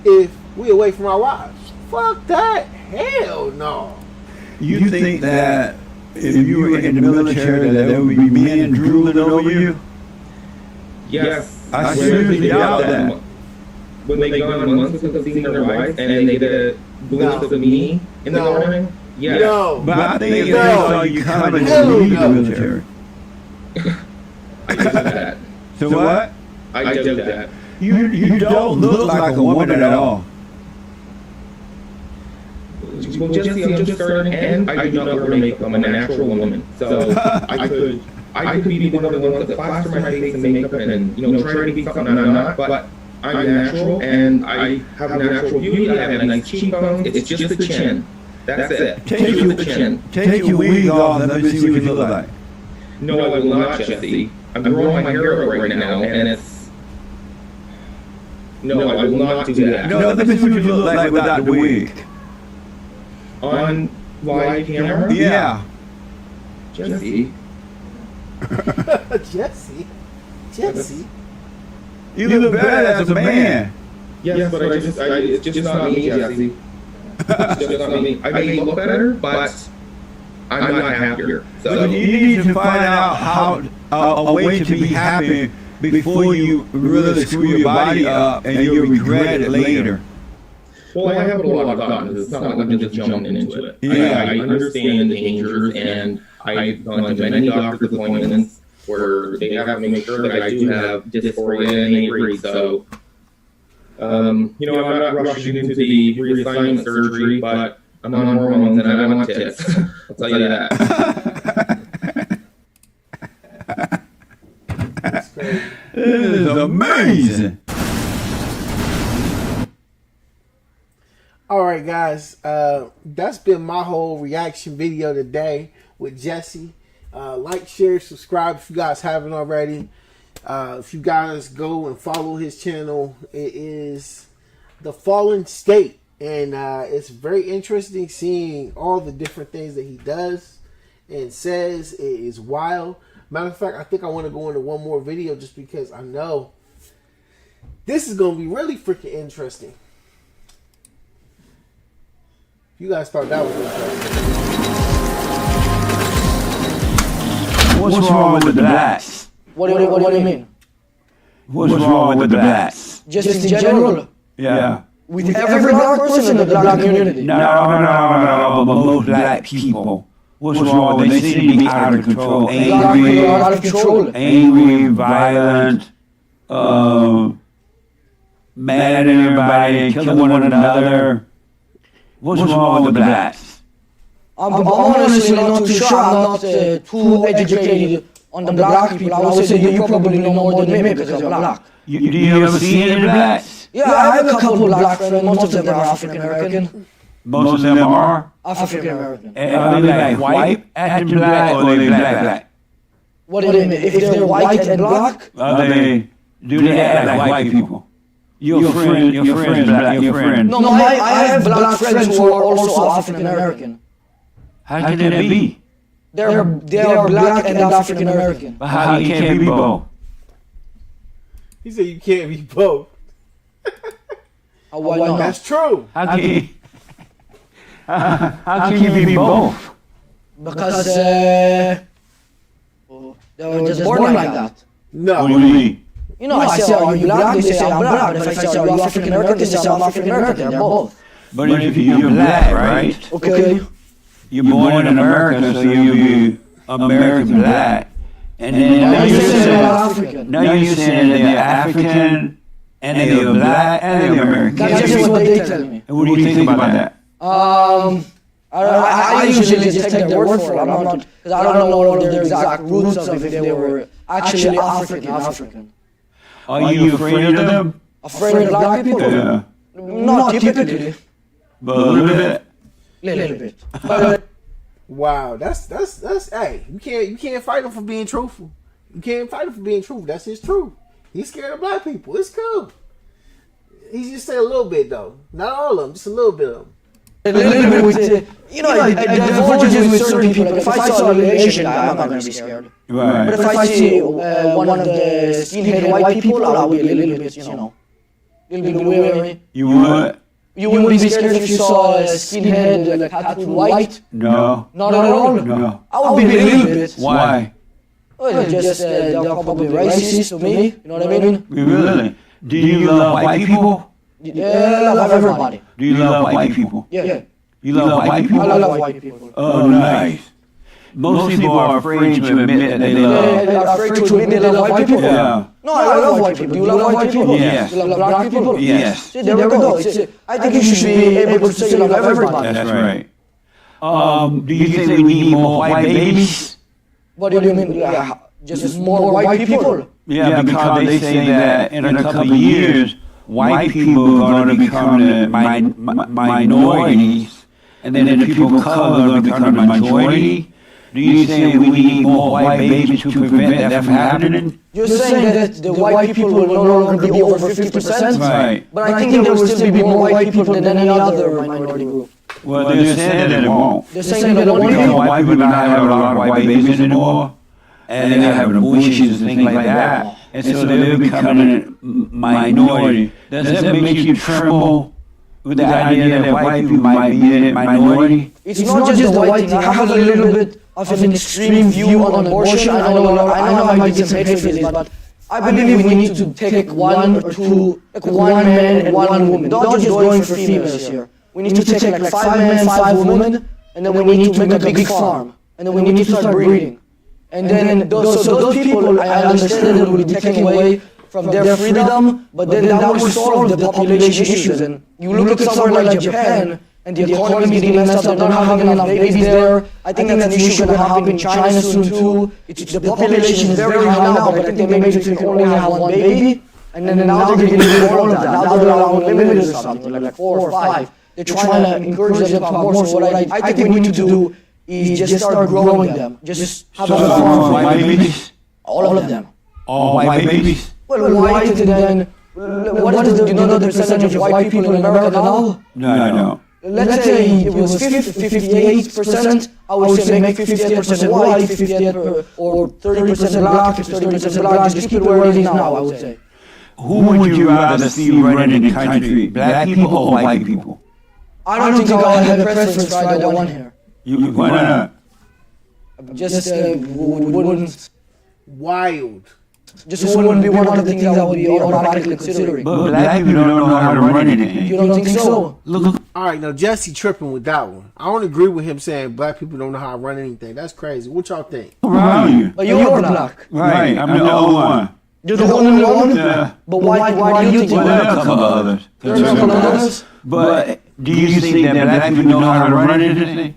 S1: if we away from our wives. Fuck that. Hell no.
S3: You think that if you were in the military that there would be men drooling over you?
S2: Yes.
S3: I seriously doubt that.
S2: When they gone months without seeing their wife and they get a glimpse of me in the morning? Yes.
S1: No.
S3: But I think if they saw you coming to leave the military.
S2: I doubt that.
S3: So what?
S2: I doubt that.
S3: You don't look like a woman at all.
S2: Well, Jesse, I'm just starting, and I do not wear makeup. I'm a natural woman, so I could be one of the ones that plaster my face and makeup and try to be something I'm not. But I'm natural, and I have natural beauty. I have nice cheekbones. It's just the chin. That's it. Just the chin.
S3: Take your wig off and let me see what you look like.
S2: No, I will not, Jesse. I'm growing my hair out right now, and it's. No, I will not do that.
S3: No, let me see what you look like without the wig.
S2: On live camera?
S3: Yeah.
S2: Jesse.
S1: Jesse.
S3: You look better as a man.
S2: Yes, but it's just not me, Jesse. It's just not me. I may look better, but I'm not happier. So
S3: you need to find out how a way to be happy before you really screw your body up and you'll regret it later.
S2: Well, I haven't a lot of thought into this. It's not like I just jumped into it.
S3: Yeah.
S2: I understand the dangers, and I've gone to many doctor's appointments where they have to make sure that I do have dysphoria, and they agree. So, I'm not rushing into the reassignment surgery, but I'm on hormones and I don't want tits. I'll tell you that.
S3: This is amazing.
S1: All right, guys. That's been my whole reaction video today with Jesse. Like, share, subscribe if you guys haven't already. If you guys go and follow his channel, it is The Fallen State. And it's very interesting seeing all the different things that he does and says. It is wild. Matter of fact, I think I want to go into one more video just because I know this is going to be really freaking interesting. You guys thought that was interesting.
S3: What's wrong with the blacks?
S6: What do you mean?
S3: What's wrong with the blacks?
S6: Just in general?
S3: Yeah.
S6: With every black person in the black community?
S3: No, but most black people. What's wrong? They seem to be out of control. Angry, violent, mad at everybody, killing one another. What's wrong with the blacks?
S6: I'm honestly not too sure. I'm not too educated on the black people. I would say you probably know more than me because you're black.
S3: Do you ever see any blacks?
S6: Yeah, I have a couple of black friends. Most of them are African American.
S3: Most of them are?
S6: African American.
S3: Are they like white, acting black, or are they black?
S6: What do you mean? If they're white and black?
S3: Do they act like white people? Your friend's black, your friend.
S6: No, I have black friends who are also African American.
S3: How can that be?
S6: They are black and African American.
S3: But how you can't be both?
S1: He said you can't be both.
S6: Why not?
S1: That's true.
S3: How can you be both?
S6: Because they were just born like that.
S1: No.
S3: What do you mean?
S6: You know, I say, are you black? They say, I'm black. But if I say, are you African American? They say, I'm African American. They're both.
S3: But if you're black, right?
S6: Okay.
S3: You're born in America, so you'll be American black. And then now you're saying they're African, and they're black, and they're American.
S6: That's just what they tell me.
S3: And what do you think about that?
S6: I usually just take their word for it. I'm not, because I don't know what their exact roots of if they were actually African.
S3: Are you afraid of them?
S6: Afraid of black people?
S3: Yeah.
S6: Not typically.
S3: But a little bit?
S6: Little bit. But,
S1: wow, that's hey, you can't fight him for being truthful. You can't fight him for being truthful. That's his truth. He's scared of black people. It's cool. He just said a little bit though. Not all of them, just a little bit of them.
S6: a little bit with, it diverges with certain people. If I saw an Asian guy, I'm not going to be scared.
S3: Right.
S6: But if I see one of the skinhead white people, I'll be a little bit, a little bit wary.
S3: You would?
S6: You wouldn't be scared if you saw a skinhead, like tattooed white?
S3: No.
S6: Not at all?
S3: No.
S6: I would be a little bit.
S3: Why?
S6: Well, they're probably racist to me, you know what I mean?
S3: Really? Do you love white people?
S6: Yeah, I love everybody.
S3: Do you love white people?
S6: Yeah.
S3: You love white people?
S6: I love white people.
S3: Oh, nice. Most people are afraid to admit that they love.
S6: They're afraid to admit they love white people?
S3: Yeah.
S6: No, I love white people. Do you love white people?
S3: Yes.
S6: You love black people?
S3: Yes.
S6: See, there we go. I think you should be able to say you love everybody.
S3: That's right. Do you think we need more white babies?
S6: What do you mean? Yeah, just more white people?
S3: Yeah, because they say that in a couple of years, white people are going to become the minorities, and then the people of color are going to become the majority. Do you think we need more white babies to prevent that from happening?
S6: You're saying that the white people will no longer be over 50%?
S3: Right.
S6: But I think there will still be more white people than any other minority group.
S3: Well, they're saying that it won't.
S6: They're saying that it won't.
S3: Because white people not have a lot of white babies anymore, and they're having abortions and things like that, and so they're becoming a minority. Does that make you tremble with the idea that white people might be a minority?
S6: It's not just the white thing. I have a little bit of an extreme view on abortion. I know I might get some hate for this, but I believe we need to take one or two, like one man and one woman. Don't just going for females here. We need to take like 5 men, 5 women, and then we need to make a big farm. And then we need to start breeding. And then those people, I understand that will be taken away from their freedom, but then that will solve the population issues. And you look at somewhere like Japan, and the economy is getting messed up, they're not having enough babies there. I think that's an issue going to happen in China soon too. The population is very high now, but I think they maybe can only have 1 baby. And then now they're getting rid of all of that. Now they're allowing limited or something, like 4 or 5. They're trying to encourage them to have more. So what I think we need to do is just start growing them. Just have a farm.
S3: White babies?
S6: All of them.
S3: All white babies?
S6: Well, white and then, what is the, you know the percentage of white people in America now?
S3: No, I don't.
S6: Let's say it was 58%, I would say make 58% white, 58% or 30% black, 30% black, just keep it where it is now, I would say.
S3: Who would you rather see running the country, black people or white people?
S6: I don't think I have a preference for either one here.
S3: Why not?
S6: Just wouldn't.
S1: Wild.
S6: Just wouldn't be one of the things I would be automatically considering.
S3: But black people don't know how to run anything.
S6: You don't think so?
S3: Look.
S1: All right, now Jesse tripping with that one. I don't agree with him saying black people don't know how to run anything. That's crazy. What y'all think?
S3: Around you.
S6: But you're black.
S3: Right, I'm the only one.
S6: You're the only one?
S3: Yeah.
S6: But why do you think
S3: Well, there are a
S6: that?
S3: couple others.
S6: There are a couple others?
S3: But do you think that black people know how to run anything?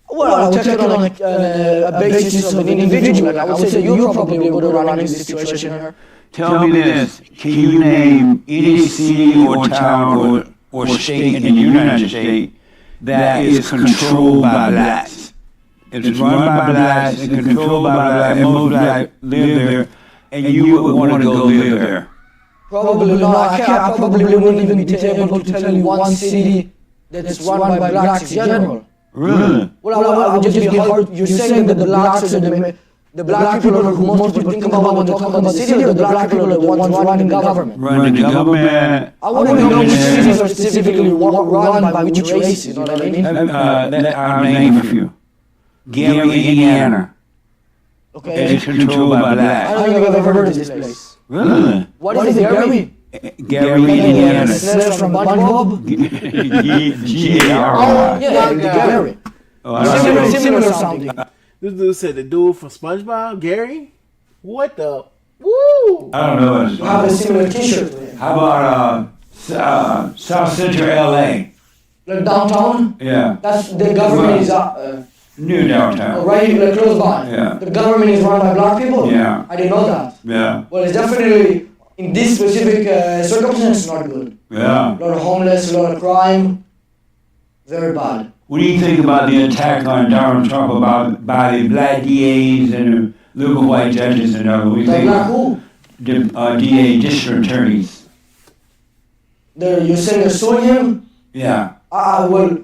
S6: Well, I would take it on a basis of an individual. Like I would say you're probably able to run in this situation here.
S3: Tell me this, can you name any city or town or state in the United States that is controlled by blacks? It's run by blacks and controlled by blacks, and most blacks live there, and you would want to go live there?
S6: Probably not. I probably wouldn't even be able to tell you one city that's run by blacks in general.
S3: Really?
S6: Well, I would just be hard. You're saying that the blacks are the black people are who most people think about when they talk about the city, or the black people are the ones running the government?
S3: Running the government.
S6: I wouldn't know which cities are specifically run by which race, you know what I mean?
S3: I'll name a few. Gary, Indiana.
S6: Okay.
S3: It's controlled by
S6: I
S3: blacks.
S6: don't think I've ever heard of this place.
S3: Really?
S6: What is it, Gary?
S3: Gary, Indiana.
S6: That's from SpongeBob?
S3: G-A-R-Y.
S6: Yeah, Gary.
S3: Oh, I don't know.
S6: Similar something.
S1: This dude said the dude from SpongeBob, Gary. What the? Woo!
S3: I don't know.
S6: You have a similar t-shirt.
S3: How about South Central LA?
S6: Like downtown?
S3: Yeah.
S6: That's the government is
S3: New downtown.
S6: right close by.
S3: Yeah.
S6: The government is run by black people?
S3: Yeah.
S6: I didn't know that.
S3: Yeah.
S6: Well, it's definitely, in this specific circumstance, not good.
S3: Yeah.
S6: A lot of homeless, a lot of crime. Very bad.
S3: What do you think about the attack on Donald Trump by the black DAs and the liberal white judges and all? What do you
S6: The
S3: think
S6: black
S3: about
S6: who?
S3: the DA district attorneys?
S6: You're saying they're suing him?
S3: Yeah.
S6: Well,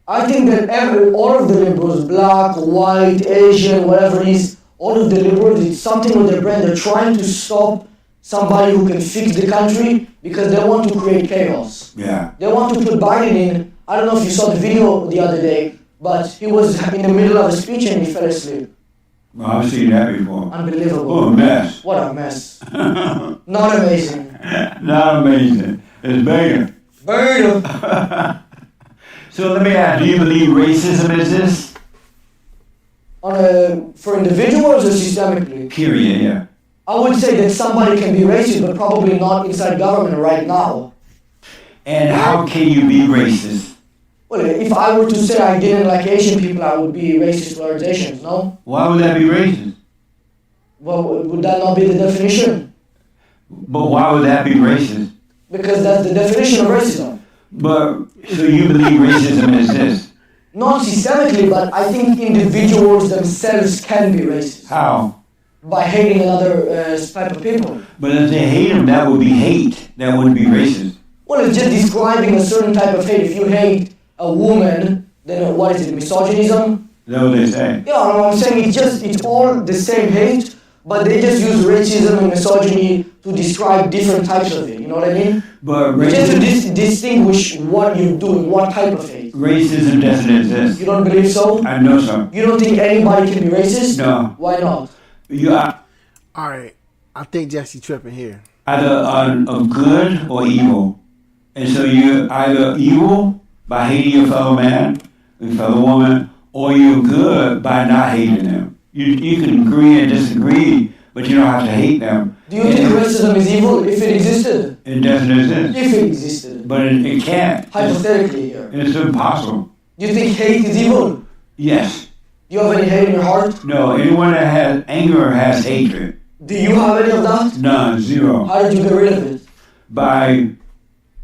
S6: I think that all of the liberals, black, white, Asian, whatever it is, all of the liberals, it's something with their brain. They're trying to stop somebody who can fix the country because they want to create chaos.
S3: Yeah.
S6: They want to put Biden in. I don't know if you saw the video the other day, but he was in the middle of a speech and he fell asleep.
S3: Well, I've seen that before.
S6: Unbelievable.
S3: Oh, a mess.
S6: What a mess. Not amazing.
S3: Not amazing. It's bigger.
S6: Burn.
S3: So let me ask, do you believe racism exists?
S6: For individuals or systemically?
S3: Period, yeah.
S6: I would say that somebody can be racist, but probably not inside government right now.
S3: And how can you be racist?
S6: Well, if I were to say I didn't like Asian people, I would be racist towards Asians, no?
S3: Why would that be racist?
S6: Well, would that not be the definition?
S3: But why would that be racist?
S6: Because that's the definition of racism.
S3: But, so you believe racism exists?
S6: Not systemically, but I think individuals themselves can be racist.
S3: How?
S6: By hating another type of people.
S3: But if they hate them, that would be hate. That wouldn't be racist.
S6: Well, it's just describing a certain type of hate. If you hate a woman, then what is it, misogynism?
S3: That's what they say.
S6: Yeah, I'm saying it's all the same hate, but they just use racism and misogyny to describe different types of it, you know what I mean?
S3: But
S6: Just to
S3: racism,
S6: distinguish what you're doing, what type of hate.
S3: racism doesn't exist.
S6: You don't believe so?
S3: I know so.
S6: You don't think anybody can be racist?
S3: No.
S6: Why not?
S3: You are.
S1: All right. I think Jesse tripping here.
S3: Either of good or evil. And so you're either evil by hating your fellow man, your fellow woman, or you're good by not hating them. You can agree and disagree, but you don't have to hate them.
S6: Do you think racism is evil if it existed?
S3: It doesn't exist.
S6: If it existed.
S3: But it can't.
S6: Hypothetically here.
S3: It's impossible.
S6: Do you think hate is evil?
S3: Yes.
S6: Do you have any hate in your heart?
S3: No, anyone that has anger has hatred.
S6: Do you have any of that?
S3: None, zero.
S6: How did you get rid of it?
S3: By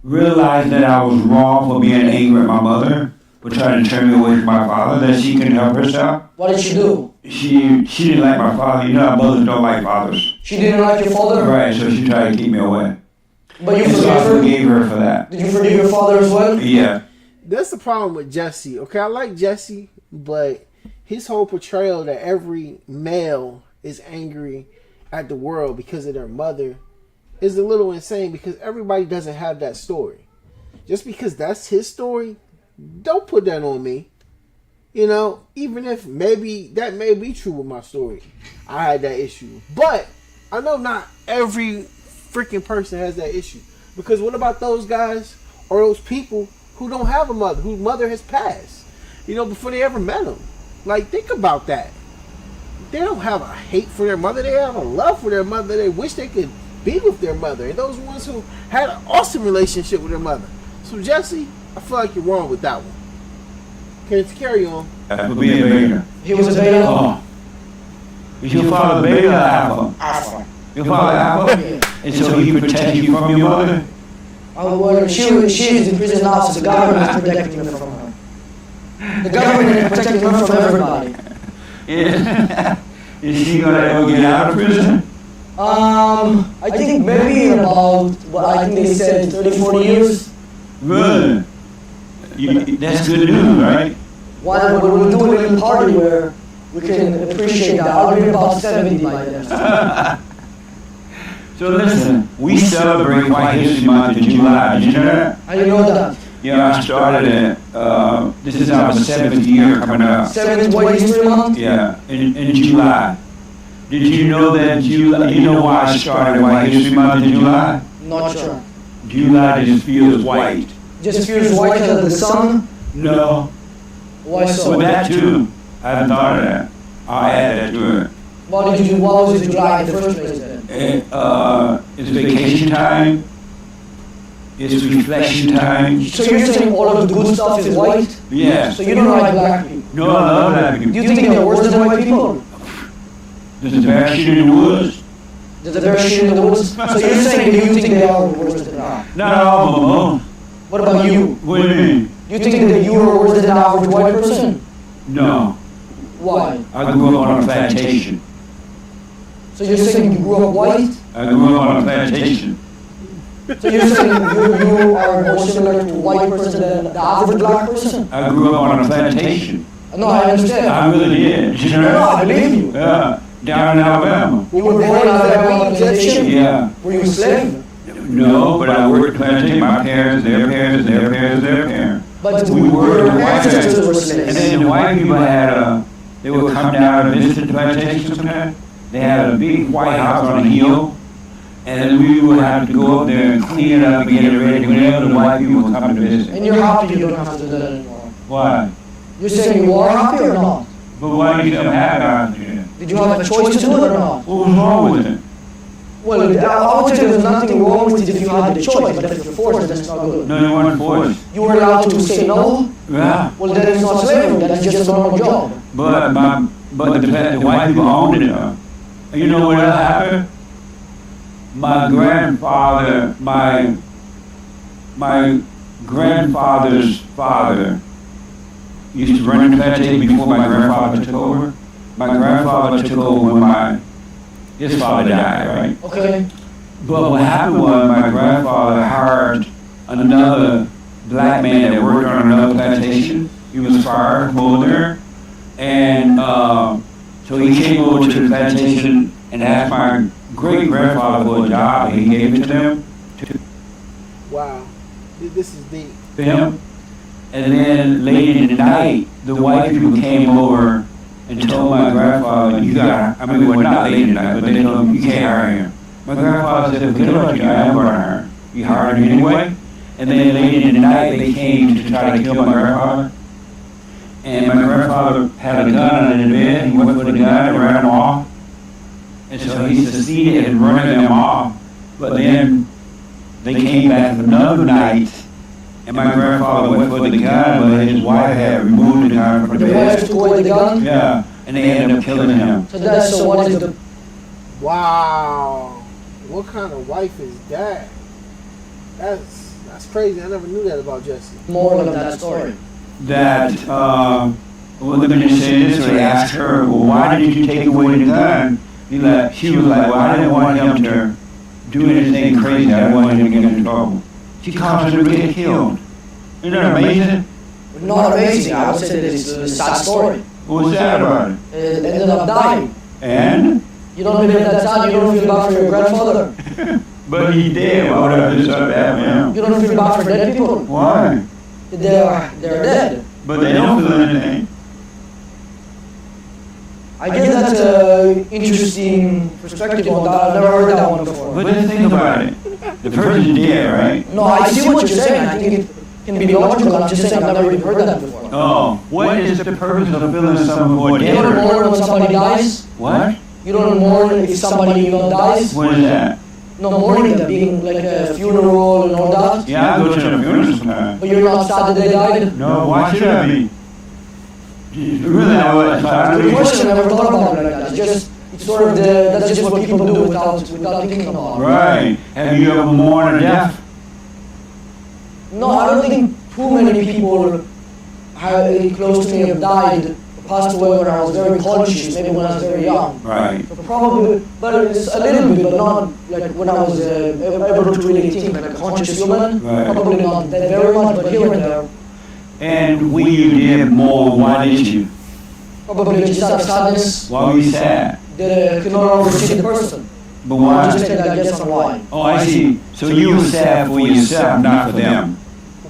S3: realizing that I was wrong for being angry at my mother, for trying to turn me away from my father, that she can help herself.
S6: What did she do?
S3: She didn't like my father. You know how mothers don't like fathers.
S6: She didn't like your father?
S3: Right, so she tried to keep me away.
S6: But you
S3: And so I
S6: forgave her?
S3: forgave her for that.
S6: Did you forgive your father as well?
S3: Yeah.
S1: That's the problem with Jesse. Okay, I like Jesse, but his whole portrayal that every male is angry at the world because of their mother is a little insane, because everybody doesn't have that story. Just because that's his story, don't put that on me. You know, even if maybe that may be true with my story. I had that issue. But I know not every freaking person has that issue. Because what about those guys or those people who don't have a mother, whose mother has passed, you know, before they ever met them? Like, think about that. They don't have a hate for their mother. They have a love for their mother. They wish they could be with their mother. And those ones who had an awesome relationship with their mother. So, Jesse, I feel like you're wrong with that one. Okay, let's carry on.
S3: For being a beta.
S6: He was a beta?
S3: Oh. Is your father beta or alpha?
S6: Alpha.
S3: Your father alpha? And so he protects you from your mother?
S6: Well, she is in prison now, so the government is protecting her from her. The government is protecting her from everybody.
S3: Yeah. Is she gonna ever get out of prison?
S6: I think maybe in about, I think they said 30, 40 years.
S3: Good. That's good news, right?
S6: While we're doing a little party where we can appreciate that. I'll be about 70 by then.
S3: So listen, we celebrate White History Month in July. Did you know that?
S6: I didn't know that.
S3: Yeah, I started it. This is our 7th year coming up.
S6: 7th White History Month?
S3: Yeah, in July. Did you know that July? You know why I started White History Month in July?
S6: Not sure.
S3: July just feels white.
S6: Just feels white because of the sun?
S3: No.
S6: Why so?
S3: But that too. I hadn't thought of that. I'll add that to it.
S6: What was it July in the first place then?
S3: It's vacation time. It's reflection time.
S6: So you're saying all of the good stuff is white?
S3: Yeah.
S6: So you don't like black people?
S3: No, I love black people.
S6: Do you think they're worse than white people?
S3: There's a bear shit in the woods.
S6: There's a bear shit in the woods? So you're saying that you think they are worse than that?
S3: Not all of them.
S6: What about you?
S3: What do you mean?
S6: You think that you are worse than the average white person?
S3: No.
S6: Why?
S3: I grew up on a plantation.
S6: So you're saying you grew up white?
S3: I grew up on a plantation.
S6: So you're saying you are more similar to a white person than the average black person?
S3: I grew up on a plantation.
S6: No, I understand.
S3: I really did. You know?
S6: No, I believe you.
S3: Yeah. Down in Alabama.
S6: You were born in Alabama on a plantation?
S3: Yeah.
S6: Were you a slave?
S3: No, but I worked plantation. My parents, their parents, their parents, their parents.
S6: But
S3: We were
S6: your
S3: the white
S6: ancestors were
S3: And
S6: slaves.
S3: then the white people had they would come down and visit the plantation sometimes. They had a big white house on a hill. And we would have to go up there and clean it up and get it ready whenever the white people would come to visit.
S6: And you're happy you don't have to do that anymore.
S3: Why?
S6: You're saying you are happy or not?
S3: But why do you think I'm happy?
S6: Did you have a choice to do it or not?
S3: What was wrong with it?
S6: Well, I would say there's nothing wrong with it if you had the choice, but if you're forced, that's not good.
S3: No, you weren't forced.
S6: You were allowed to say no?
S3: Yeah.
S6: Well, then it's not slavery, that's just a normal job.
S3: But the white people owned it. You know what happened? My grandfather, my grandfather's father used to run the plantation before my grandfather took over. My grandfather took over when his father died, right?
S6: Okay.
S3: But what happened was my grandfather hired another black man that worked on another plantation. He was fired from over there. And so he came over to the plantation and asked my great-grandfather for a job, and he gave it to them.
S1: Wow. This is deep.
S3: To him. And then late in the night, the white people came over and told my grandfather, well, not late in the night, but they told him, you can't hire him. My grandfather said, forget about you, I am going to hurt. He hired me anyway. And then late in the night, they came to try to kill my grandfather. And my grandfather had a gun under the bed. He went with the gun and ran him off. And so he succeeded in running them off. But then they came back another night, and my grandfather went for the gun, but his wife had removed the gun from the
S6: The
S3: bed.
S6: wife took away the gun?
S3: Yeah, and they ended up killing him.
S6: So that's so what is the
S1: Wow. What kind of wife is that? That's crazy. I never knew that about Jesse.
S6: moral of that story?
S3: That, well, let me just say this, so they asked her, well, why did you take away the gun? She was like, well, I didn't want him to do anything crazy. I didn't want him to get in trouble. She caused him to get killed. Isn't that amazing?
S6: Not amazing. I would say that it's a sad story.
S3: What was sad about it?
S6: It ended up dying.
S3: And?
S6: You don't believe that sad, you don't feel bad for your grandfather.
S3: But he did. Why would I just have bad for him?
S6: You don't feel bad for dead people.
S3: Why?
S6: They're dead.
S3: But they don't feel anything.
S6: I guess that's an interesting perspective on that. I've never heard that one before.
S3: But then think about it. The person's dead, right?
S6: No, I see what you're saying. I think it can be logical. I'm just saying I've never even heard that before.
S3: Oh, what is the purpose of feeling something more
S6: You don't
S3: dead?
S6: mourn when somebody dies.
S3: What?
S6: You don't mourn if somebody dies.
S3: What is that?
S6: No, mourning them, being like a funeral and all that.
S3: Yeah, I go to the funeral sometimes.
S6: But you're not sad that they died.
S3: No, why should I be? Really, not what I
S6: Good question. I never thought about it like that. It's sort of that's just what people do without thinking about it.
S3: Right. Have you ever mourned a death?
S6: No, I don't think too many people close to me have died, passed away when I was very conscious, maybe when I was very young.
S3: Right.
S6: So probably, but it's a little bit, but not like when I was able to really think like a conscious human.
S3: Right.
S6: Probably not that very much, but here and there.
S3: And when you did mourn, why did you?
S6: Probably just out of sadness
S3: Why were you sad?
S6: that I could no longer see the person.
S3: But why?
S6: Just take that guess on why.
S3: Oh, I see. So you were sad for yourself, not for them.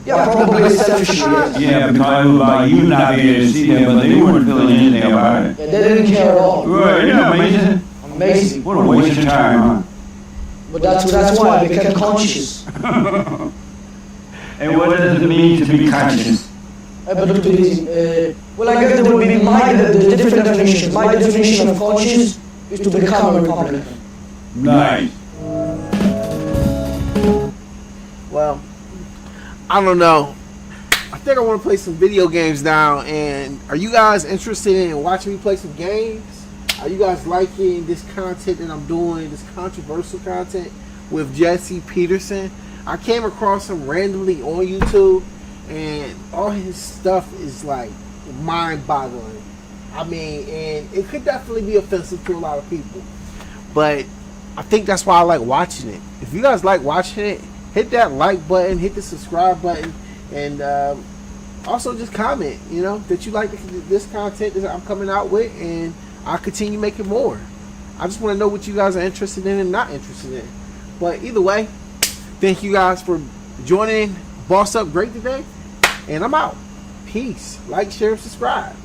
S6: Yeah, probably selfish. Yes.
S3: Yeah, because it was about you not being able to see them, but they weren't feeling anything about it.
S6: Yeah, they didn't care at all.
S3: Right, isn't that amazing?
S6: Amazing.
S3: What a waste of time,
S6: But that's why I became conscious.
S3: huh? And what does it mean to be conscious?
S6: But to be, well, I guess there would be the different definitions. My definition of conscious is to become a Republican.
S3: Nice.
S1: Well, I don't know. I think I want to play some video games now. And are you guys interested in watching me play some games? Are you guys liking this content that I'm doing, this controversial content with Jesse Peterson? I came across him randomly on YouTube, and all his stuff is like mind-boggling. I mean, and it could definitely be offensive to a lot of people, but I think that's why I like watching it. If you guys like watching it, hit that like button, hit the subscribe button, and also just comment, you know, that you like this content that I'm coming out with, and I'll continue making more. I just want to know what you guys are interested in and not interested in. But either way, thank you guys for joining Boss Up Great today, and I'm out. Peace. Like, share, subscribe.